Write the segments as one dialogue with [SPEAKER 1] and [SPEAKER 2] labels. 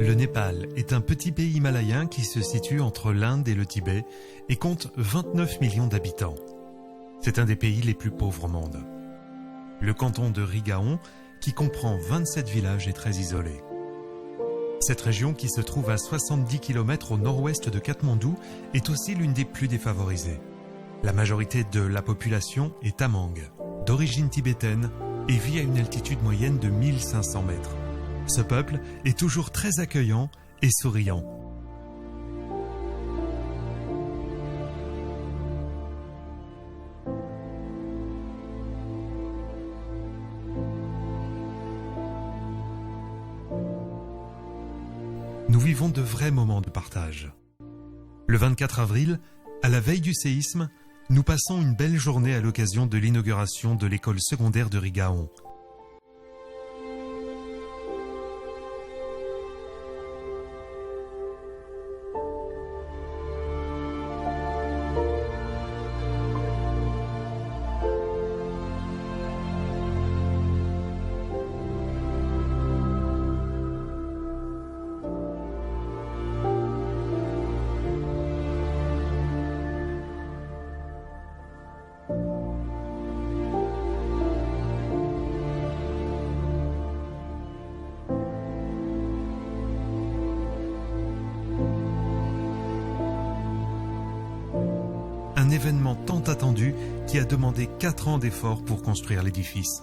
[SPEAKER 1] Le Népal est un petit pays himalayen qui se situe entre l'Inde et le Tibet et compte 29 millions d'habitants. C'est un des pays les plus pauvres au monde. Le canton de Rigaon, qui comprend 27 villages, est très isolé. Cette région, qui se trouve à 70 km au nord-ouest de Katmandou, est aussi l'une des plus défavorisées. La majorité de la population est tamang, d'origine tibétaine, et vit à une altitude moyenne de 1500 mètres. Ce peuple est toujours très accueillant et souriant. Nous vivons de vrais moments de partage. Le 24 avril, à la veille du séisme, nous passons une belle journée à l'occasion de l'inauguration de l'école secondaire de Rigaon. Un événement tant attendu qui a demandé 4 ans d'efforts pour construire l'édifice.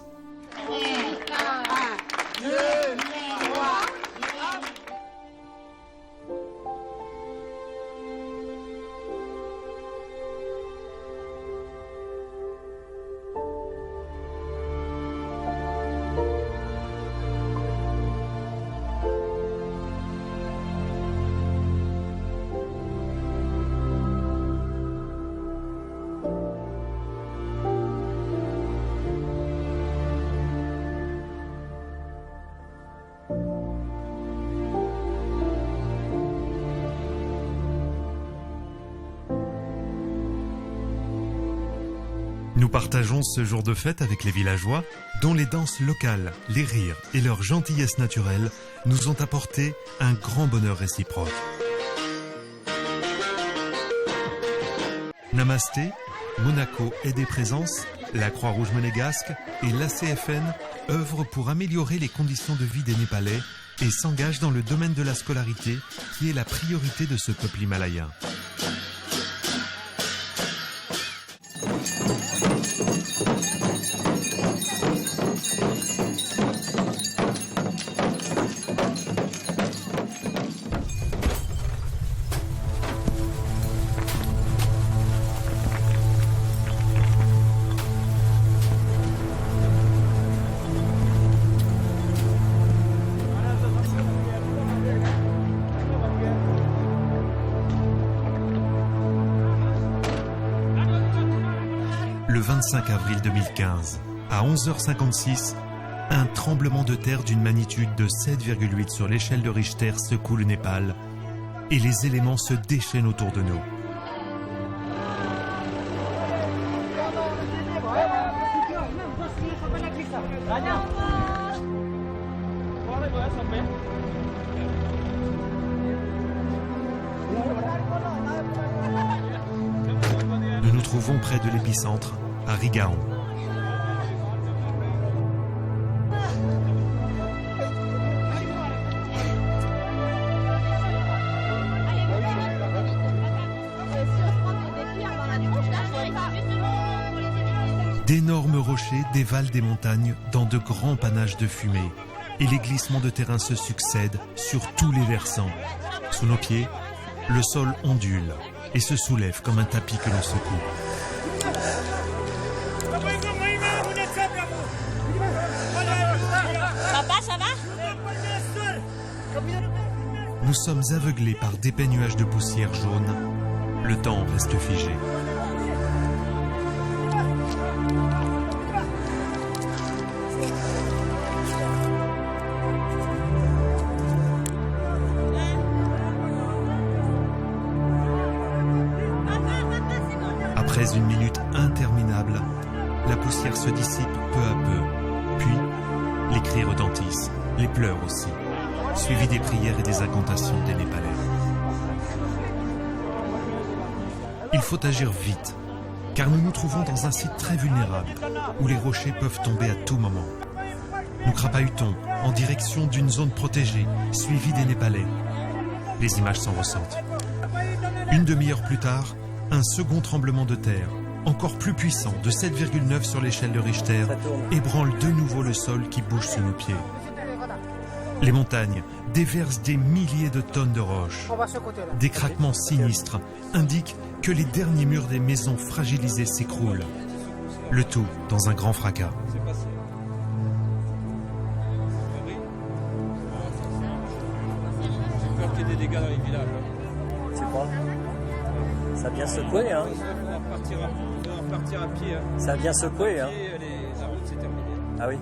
[SPEAKER 1] Nous partageons ce jour de fête avec les villageois, dont les danses locales, les rires et leur gentillesse naturelle nous ont apporté un grand bonheur réciproque. Namasté, Monaco Aide et Présence, la Croix-Rouge monégasque et l'ACFN œuvrent pour améliorer les conditions de vie des Népalais et s'engagent dans le domaine de la scolarité, qui est la priorité de ce peuple himalayen. Le 25 avril 2015, à 11h56, un tremblement de terre d'une magnitude de 7,8 sur l'échelle de Richter secoue le Népal et les éléments se déchaînent autour de nous. Nous nous trouvons près de l'épicentre, à Rigaon. D'énormes rochers dévalent des montagnes dans de grands panaches de fumée et les glissements de terrain se succèdent sur tous les versants. Sous nos pieds, le sol ondule et se soulève comme un tapis que l'on secoue.
[SPEAKER 2] Papa, ça va?
[SPEAKER 1] Nous sommes aveuglés par d'épais nuages de poussière jaune. Le temps reste figé. Après une minute interminable, la poussière se dissipe peu à peu. Puis, les cris retentissent, les pleurs aussi. suivi des prières et des incantations des Népalais. Il faut agir vite, car nous nous trouvons dans un site très vulnérable, où les rochers peuvent tomber à tout moment. Nous crapahutons en direction d'une zone protégée, suivie des Népalais. Les images s'en ressentent. Une demi-heure plus tard, un second tremblement de terre, encore plus puissant, de 7,9 sur l'échelle de Richter, ébranle de nouveau le sol qui bouge sous nos pieds. Les montagnes déversent des milliers de tonnes de roches. Des craquements sinistres indiquent que les derniers murs des maisons fragilisées s'écroulent. Le tout dans un grand fracas.
[SPEAKER 2] J'ai peur qu'il y ait des dégâts dans les villages.
[SPEAKER 3] C'est bon. Ça a bien secoué, hein.
[SPEAKER 2] On va repartir à pied. Hein.
[SPEAKER 3] Ça a bien secoué, hein.
[SPEAKER 2] La route c'est terminé.
[SPEAKER 3] Ah oui.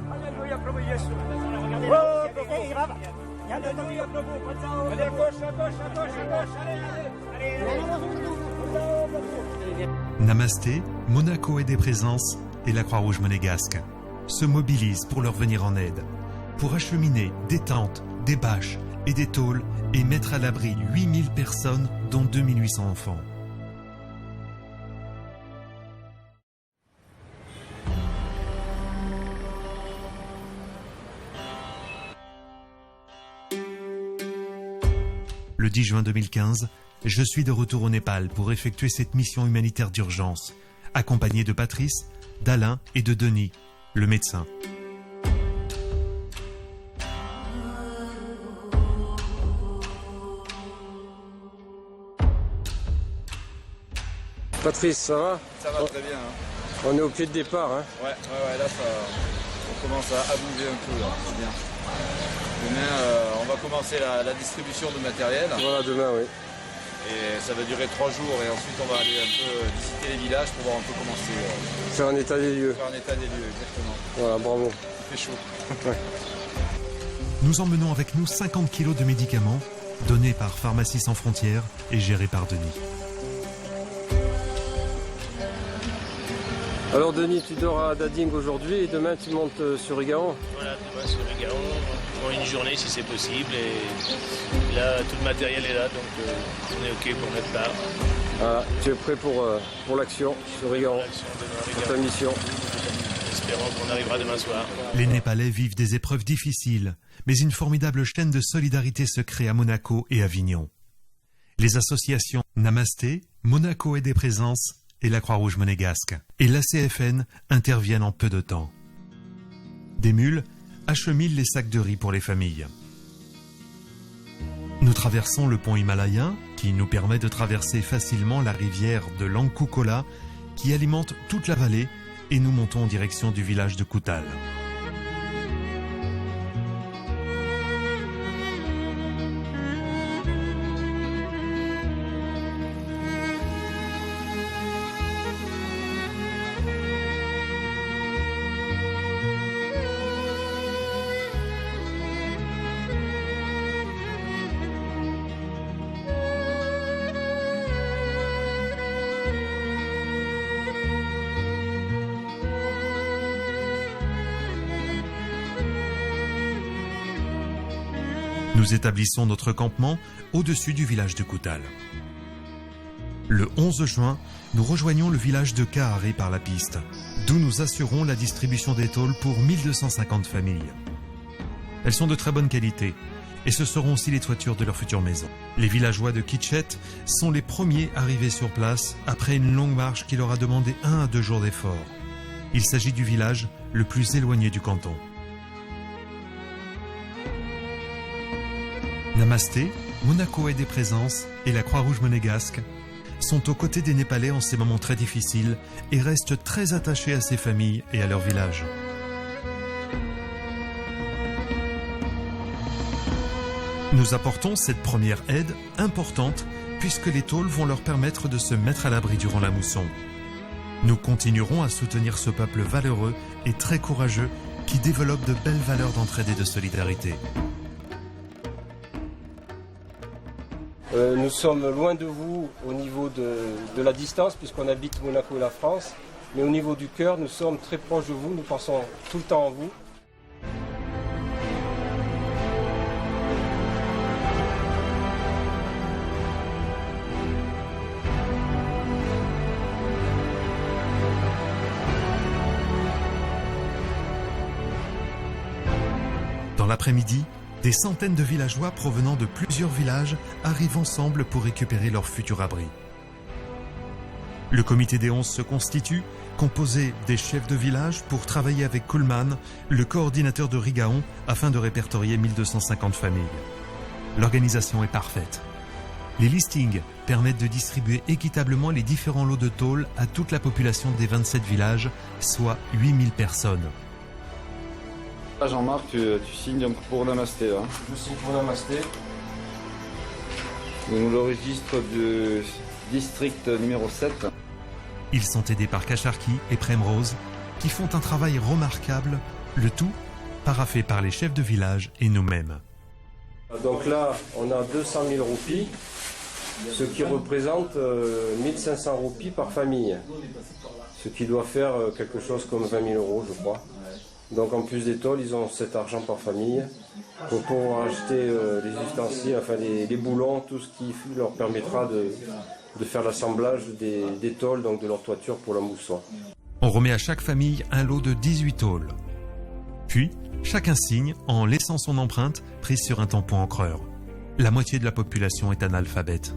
[SPEAKER 1] Namasté, Monaco Aide et Présence et la Croix-Rouge monégasque se mobilisent pour leur venir en aide, pour acheminer des tentes, des bâches et des tôles et mettre à l'abri 8000 personnes, dont 2800 enfants. Le 10 juin 2015, je suis de retour au Népal pour effectuer cette mission humanitaire d'urgence, accompagné de Patrice, d'Alain et de Denis, le médecin.
[SPEAKER 4] Patrice, ça va?
[SPEAKER 2] Ça va très bien. Hein.
[SPEAKER 4] On est au pied de départ. Hein.
[SPEAKER 2] Ouais, là on commence à bouger un peu, là, c'est bien. Demain, on va commencer la distribution de matériel.
[SPEAKER 4] Voilà, demain, oui.
[SPEAKER 2] Et ça va durer 3 jours et ensuite on va aller un peu visiter les villages pour voir un peu comment c'est.
[SPEAKER 4] Faire un état des lieux.
[SPEAKER 2] Faire un état des lieux, exactement.
[SPEAKER 4] Voilà, bravo.
[SPEAKER 2] Il fait chaud.
[SPEAKER 4] Ouais.
[SPEAKER 1] Nous emmenons avec nous 50 kilos de médicaments, donnés par Pharmacie Sans Frontières et gérés par Denis.
[SPEAKER 4] Alors Denis, tu dors à Dading aujourd'hui et demain tu montes sur Rigaon.
[SPEAKER 5] Voilà, demain sur Rigaon, pour une journée si c'est possible. Et là, tout le matériel est là, donc on est OK pour mettre part.
[SPEAKER 4] Voilà, tu es prêt pour l'action sur Rigaon, pour ta mission.
[SPEAKER 5] Espérons qu'on arrivera demain soir.
[SPEAKER 1] Les Népalais vivent des épreuves difficiles, mais une formidable chaîne de solidarité se crée à Monaco et Avignon. Les associations Namasté, Monaco Aide et Présence et la Croix-Rouge monégasque et l'ACFN interviennent en peu de temps. Des mules acheminent les sacs de riz pour les familles. Nous traversons le pont himalayen qui nous permet de traverser facilement la rivière de Langkukola qui alimente toute la vallée et nous montons en direction du village de Koutal. Nous établissons notre campement au-dessus du village de Koutal. Le 11 juin, nous rejoignons le village de Kaharé par la piste, d'où nous assurons la distribution des tôles pour 1250 familles. Elles sont de très bonne qualité et ce seront aussi les toitures de leurs futures maisons. Les villageois de Kitchet sont les premiers arrivés sur place après une longue marche qui leur a demandé 1 à 2 jours d'effort. Il s'agit du village le plus éloigné du canton. Namasté, Monaco Aide et Présence et la Croix-Rouge monégasque sont aux côtés des Népalais en ces moments très difficiles et restent très attachés à ces familles et à leur village. Nous apportons cette première aide importante puisque les tôles vont leur permettre de se mettre à l'abri durant la mousson. Nous continuerons à soutenir ce peuple valeureux et très courageux qui développe de belles valeurs d'entraide et de solidarité.
[SPEAKER 4] Nous sommes loin de vous au niveau de la distance puisqu'on habite Monaco et la France, mais au niveau du cœur, nous sommes très proches de vous, nous pensons tout le temps en vous.
[SPEAKER 1] Dans l'après-midi, des centaines de villageois provenant de plusieurs villages arrivent ensemble pour récupérer leur futur abri. Le comité des 11 se constitue, composé des chefs de village pour travailler avec Kuhlmann, le coordinateur de Rigaon, afin de répertorier 1250 familles. L'organisation est parfaite. Les listings permettent de distribuer équitablement les différents lots de tôle à toute la population des 27 villages, soit 8000 personnes.
[SPEAKER 2] Jean-Marc, tu signes donc pour Namasté. Hein.
[SPEAKER 4] Je signe pour Namasté.
[SPEAKER 2] Donc le registre du district numéro 7.
[SPEAKER 1] Ils sont aidés par Kacharki et Premrose, qui font un travail remarquable, le tout paraphé par les chefs de village et nous-mêmes.
[SPEAKER 4] Donc là, on a 200 000 roupies, ce qui représente 1500 roupies par famille, ce qui doit faire quelque chose comme 20 000 € je crois. Donc en plus des tôles, ils ont cet argent par famille pour pouvoir acheter les ustensiles, enfin les boulons, tout ce qui leur permettra de faire l'assemblage des tôles, donc de leur toiture pour la mousson.
[SPEAKER 1] On remet à chaque famille un lot de 18 tôles. Puis, chacun signe en laissant son empreinte prise sur un tampon encreur. La moitié de la population est analphabète.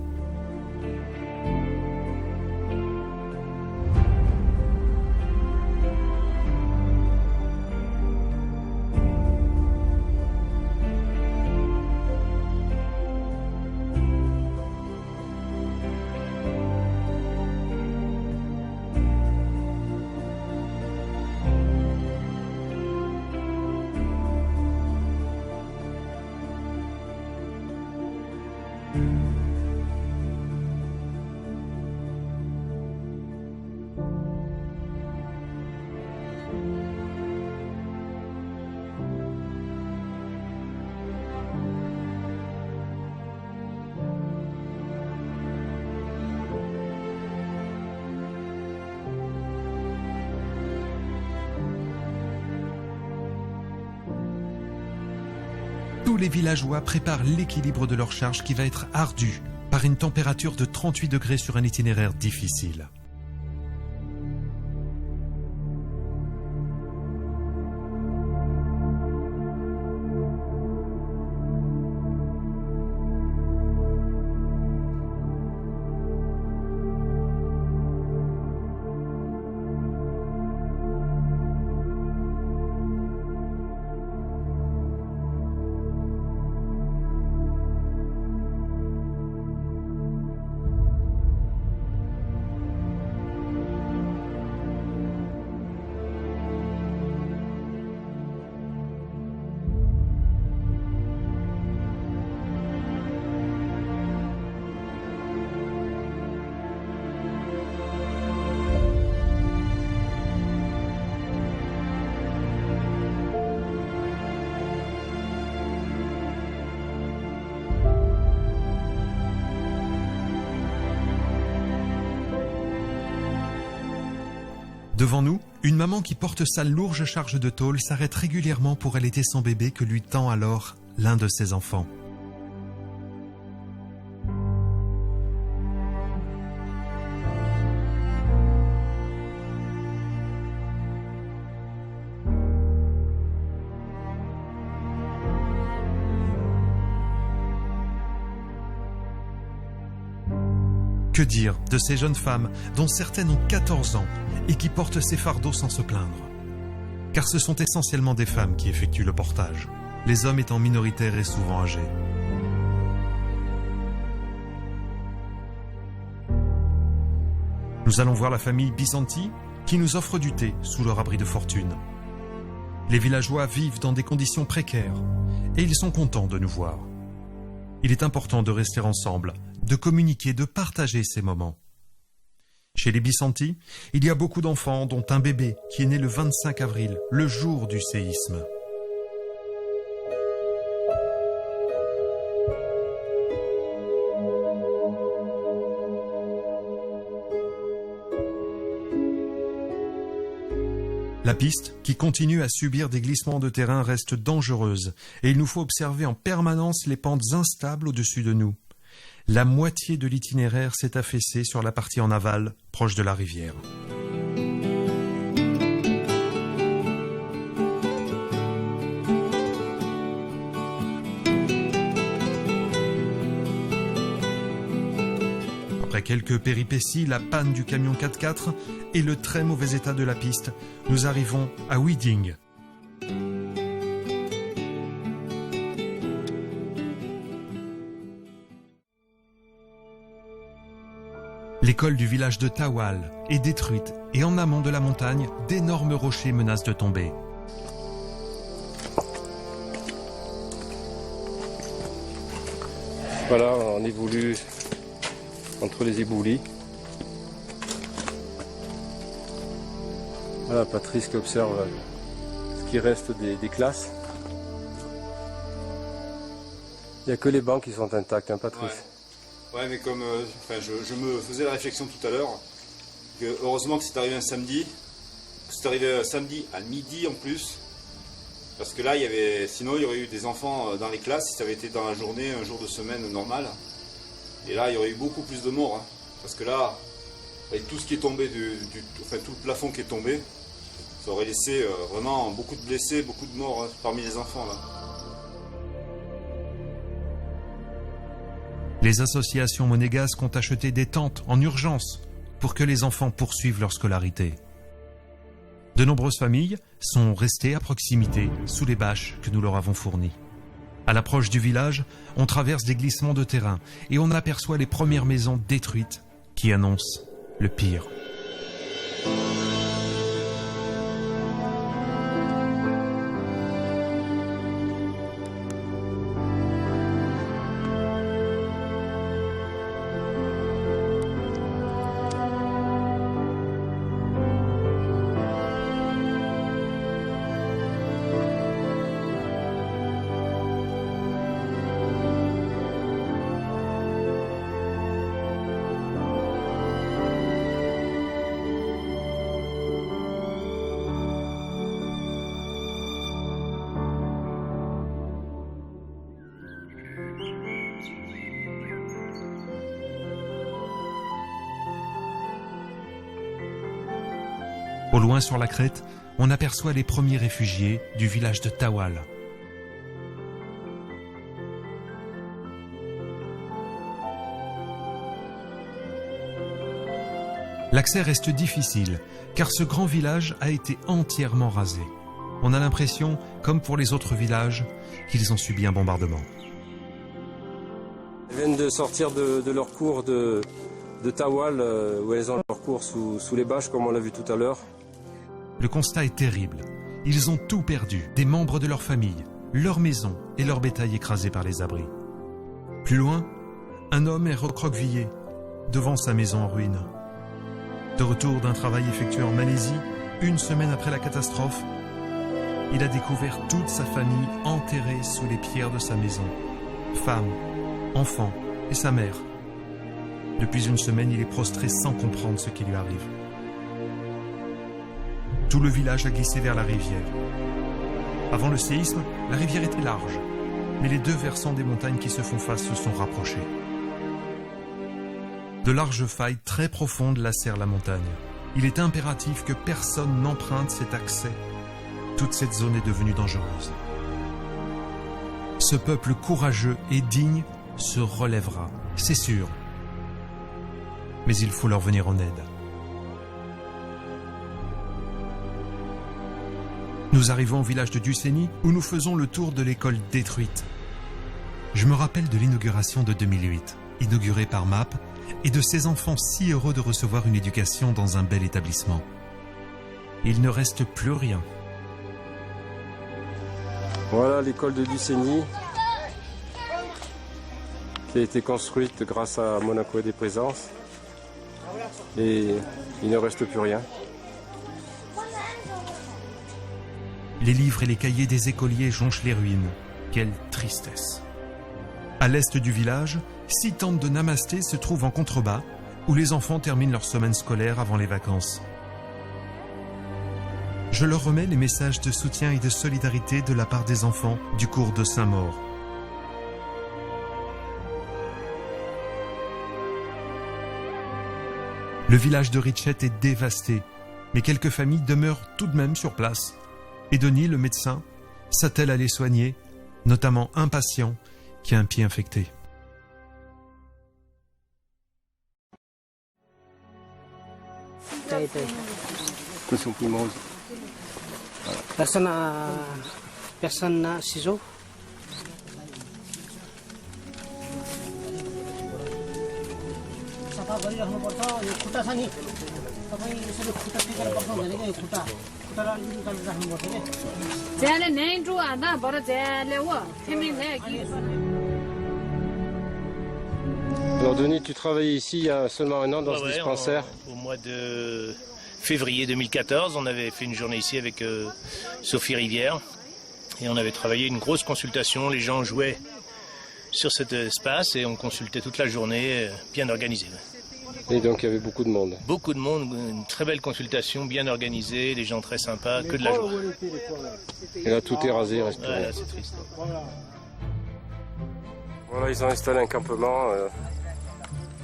[SPEAKER 1] Tous les villageois préparent l'équilibre de leur charge qui va être ardue par une température de 38 degrés sur un itinéraire difficile. Devant nous, une maman qui porte sa lourde charge de tôle s'arrête régulièrement pour allaiter son bébé que lui tend alors l'un de ses enfants. Que dire de ces jeunes femmes dont certaines ont 14 ans et qui portent ces fardeaux sans se plaindre? Car ce sont essentiellement des femmes qui effectuent le portage, les hommes étant minoritaires et souvent âgés. Nous allons voir la famille Bisanti qui nous offre du thé sous leur abri de fortune. Les villageois vivent dans des conditions précaires et ils sont contents de nous voir. Il est important de rester ensemble, de communiquer, de partager ces moments. Chez les Bisanti, il y a beaucoup d'enfants, dont un bébé qui est né le 25 avril, le jour du séisme. La piste, qui continue à subir des glissements de terrain, reste dangereuse et il nous faut observer en permanence les pentes instables au-dessus de nous. La moitié de l'itinéraire s'est affaissée sur la partie en aval, proche de la rivière. « quelques péripéties, la panne du camion 4x4 et le très mauvais état de la piste, nous arrivons à Wieding. L'école du village de Tawal est détruite et en amont de la montagne, d'énormes rochers menacent de tomber.
[SPEAKER 4] Voilà, on évolue entre les éboulis. Voilà, Patrice qui observe ce qui reste des classes. Il n'y a que les bancs qui sont intacts, hein, Patrice?
[SPEAKER 6] Ouais, mais comme je me faisais la réflexion tout à l'heure, que heureusement que c'est arrivé un samedi, que c'est arrivé un samedi à midi en plus, parce que là, sinon il y aurait eu des enfants dans les classes si ça avait été dans la journée, un jour de semaine normal. Et là, il y aurait eu beaucoup plus de morts, hein, parce que là, avec tout ce qui est tombé, tout le plafond qui est tombé, ça aurait laissé vraiment beaucoup de blessés, beaucoup de morts, hein, parmi les enfants là.
[SPEAKER 1] Les associations monégasques ont acheté des tentes en urgence pour que les enfants poursuivent leur scolarité. De nombreuses familles sont restées à proximité, sous les bâches que nous leur avons fournies. À l'approche du village, on traverse des glissements de terrain et on aperçoit les premières maisons détruites qui annoncent le pire. Au loin sur la crête, on aperçoit les premiers réfugiés du village de Tawal. L'accès reste difficile, car ce grand village a été entièrement rasé. On a l'impression, comme pour les autres villages, qu'ils ont subi un bombardement.
[SPEAKER 4] Ils viennent de sortir de leur cours de Tawal, où elles ont leur cours sous les bâches, comme on l'a vu tout à l'heure.
[SPEAKER 1] Le constat est terrible. Ils ont tout perdu, des membres de leur famille, leur maison et leur bétail écrasés par les abris. Plus loin, un homme est recroquevillé devant sa maison en ruine. De retour d'un travail effectué en Malaisie, une semaine après la catastrophe, il a découvert toute sa famille enterrée sous les pierres de sa maison. Femme, enfants et sa mère. Depuis une semaine, il est prostré sans comprendre ce qui lui arrive. Tout le village a glissé vers la rivière. Avant le séisme, la rivière était large, mais les deux versants des montagnes qui se font face se sont rapprochés. De larges failles très profondes lacèrent la montagne. Il est impératif que personne n'emprunte cet accès. Toute cette zone est devenue dangereuse. Ce peuple courageux et digne se relèvera, c'est sûr. Mais il faut leur venir en aide. Nous arrivons au village de Duceni où nous faisons le tour de l'école détruite. Je me rappelle de l'inauguration de 2008, inaugurée par MAP, et de ces enfants si heureux de recevoir une éducation dans un bel établissement. Il ne reste plus rien.
[SPEAKER 4] Voilà l'école de Duceni, qui a été construite grâce à Monaco et des Présences. Et il ne reste plus rien.
[SPEAKER 1] Les livres et les cahiers des écoliers jonchent les ruines. Quelle tristesse! À l'est du village, 6 tentes de Namasté se trouvent en contrebas, où les enfants terminent leur semaine scolaire avant les vacances. Je leur remets les messages de soutien et de solidarité de la part des enfants du cours de Saint-Maur. Le village de Richet est dévasté, mais quelques familles demeurent tout de même sur place. Et Denis, le médecin, s'attelle à les soigner, notamment un patient qui a un pied infecté.
[SPEAKER 4] Question primose.
[SPEAKER 3] Personne n'a ciseaux.
[SPEAKER 4] Alors Denis, tu travaillais ici il y a seulement un an dans ce dispensaire.
[SPEAKER 5] Au mois de février 2014, on avait fait une journée ici avec Sophie Rivière et on avait travaillé une grosse consultation. Les gens jouaient sur cet espace et on consultait toute la journée, bien organisée.
[SPEAKER 4] Et donc il y avait beaucoup de monde.
[SPEAKER 5] Beaucoup de monde, une très belle consultation, bien organisée, des gens très sympas, que de la joie.
[SPEAKER 4] Et là tout est rasé, il reste plus rien.
[SPEAKER 5] Voilà, c'est triste.
[SPEAKER 4] Voilà, ils ont installé un campement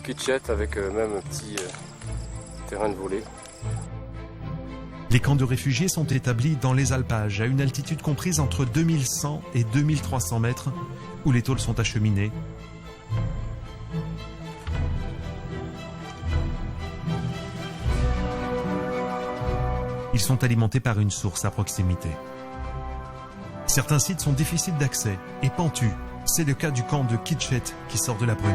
[SPEAKER 4] kitschette avec même un petit terrain de volée.
[SPEAKER 1] Les camps de réfugiés sont établis dans les alpages, à une altitude comprise entre 2100 et 2300 mètres, où les tôles sont acheminées. Ils sont alimentés par une source à proximité. Certains sites sont difficiles d'accès et pentus. C'est le cas du camp de Kitchett qui sort de la brume.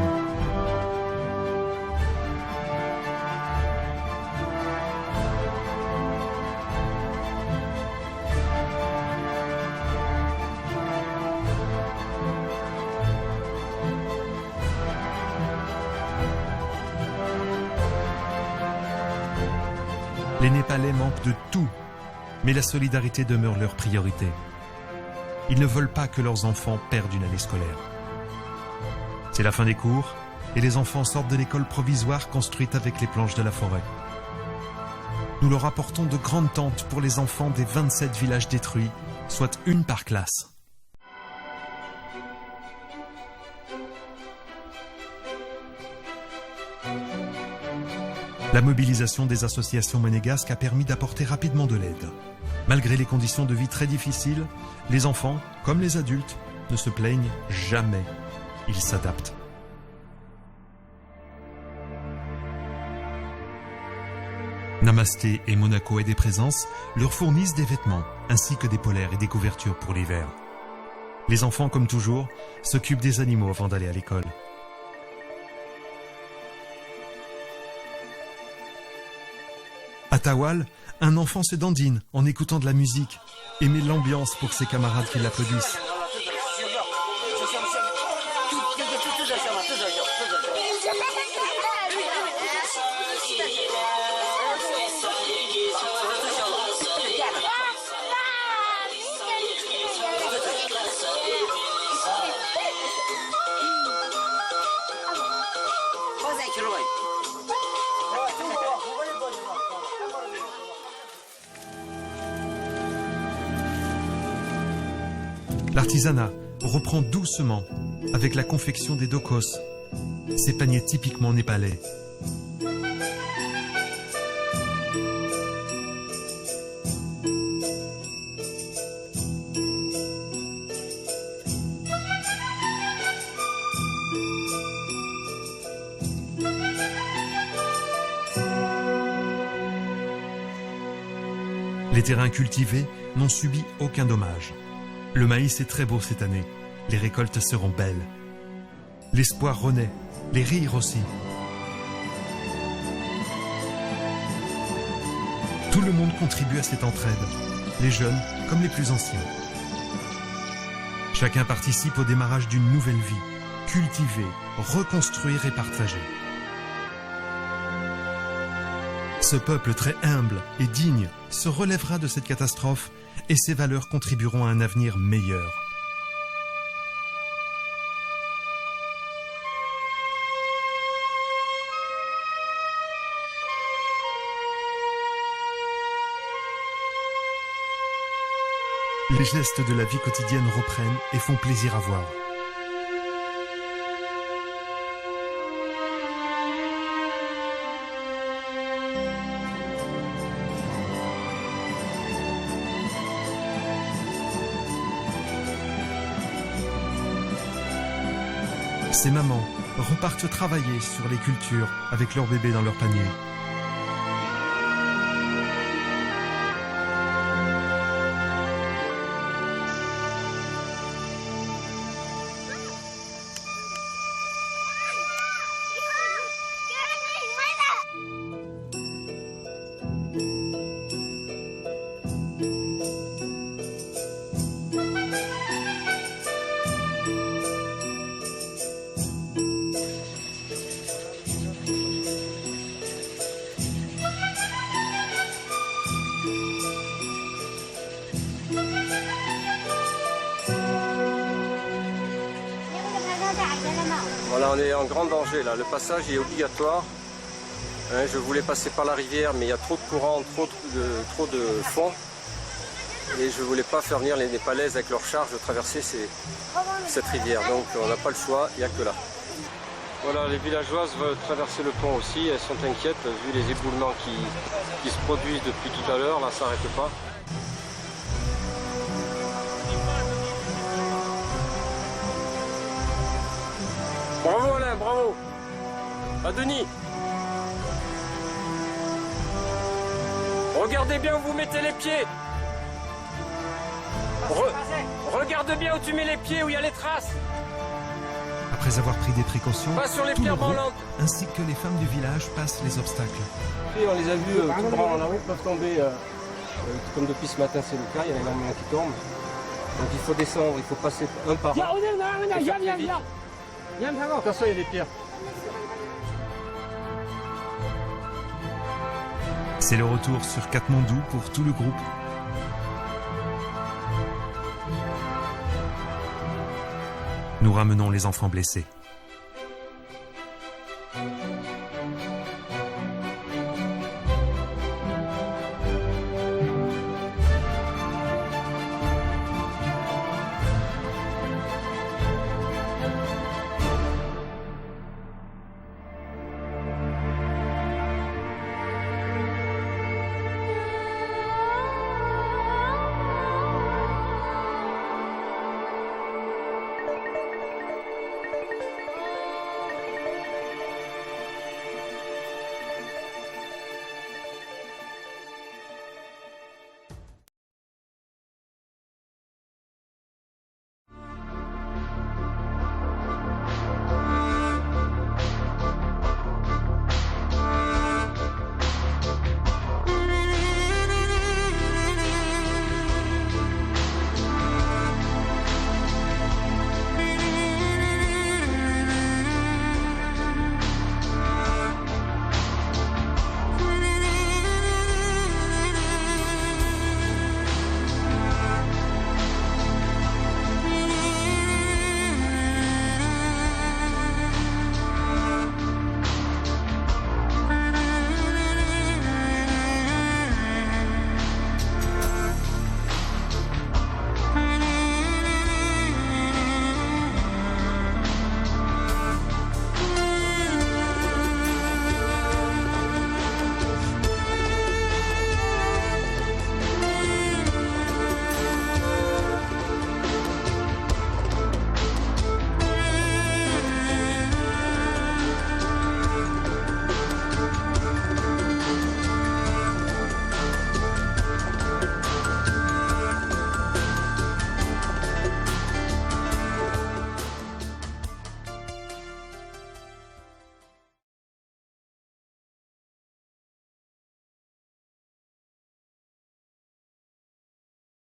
[SPEAKER 1] Les Népalais manquent de tout, mais la solidarité demeure leur priorité. Ils ne veulent pas que leurs enfants perdent une année scolaire. C'est la fin des cours et les enfants sortent de l'école provisoire construite avec les planches de la forêt. Nous leur apportons de grandes tentes pour les enfants des 27 villages détruits, soit une par classe. La mobilisation des associations monégasques a permis d'apporter rapidement de l'aide. Malgré les conditions de vie très difficiles, les enfants, comme les adultes, ne se plaignent jamais. Ils s'adaptent. Namasté et Monaco Aide et Présence leur fournissent des vêtements, ainsi que des polaires et des couvertures pour l'hiver. Les enfants, comme toujours, s'occupent des animaux avant d'aller à l'école. À Tawal, un enfant se dandine en écoutant de la musique et met l'ambiance pour ses camarades qui l'applaudissent. L'artisanat reprend doucement avec la confection des dokos, ces paniers typiquement népalais. Les terrains cultivés n'ont subi aucun dommage. Le maïs est très beau cette année. Les récoltes seront belles. L'espoir renaît, les rires aussi. Tout le monde contribue à cette entraide, les jeunes comme les plus anciens. Chacun participe au démarrage d'une nouvelle vie, cultiver, reconstruire et partager. Ce peuple très humble et digne se relèvera de cette catastrophe et ses valeurs contribueront à un avenir meilleur. Les gestes de la vie quotidienne reprennent et font plaisir à voir. Ces mamans repartent travailler sur les cultures avec leur bébé dans leur panier.
[SPEAKER 4] Voilà, on est en grand danger là. Le passage est obligatoire. Hein, je voulais passer par la rivière, mais il y a trop de courant, trop de fond. Et je ne voulais pas faire venir les Népalaises avec leur charge de traverser cette rivière. Donc on n'a pas le choix, il n'y a que là. Voilà, les villageoises veulent traverser le pont aussi. Elles sont inquiètes vu les éboulements qui se produisent depuis tout à l'heure. Là, ça n'arrête pas. Bravo Alain, bravo. À Denis. Regardez bien où vous mettez les pieds. Regarde bien où tu mets les pieds, où il y a les traces.
[SPEAKER 1] Après avoir pris des précautions,
[SPEAKER 4] Pas sur les
[SPEAKER 1] tout le
[SPEAKER 4] pierres
[SPEAKER 1] groupe,
[SPEAKER 4] branlantes.
[SPEAKER 1] ainsi que les femmes du village, passent les obstacles.
[SPEAKER 4] Et on les a vus tout droit en la route, peuvent tomber, comme depuis ce matin c'est le cas, il y en a énormément qui tombent. Donc il faut descendre, il faut passer un par un. Attention, il y a des pierres.
[SPEAKER 1] C'est le retour sur Katmandou pour tout le groupe. Nous ramenons les enfants blessés.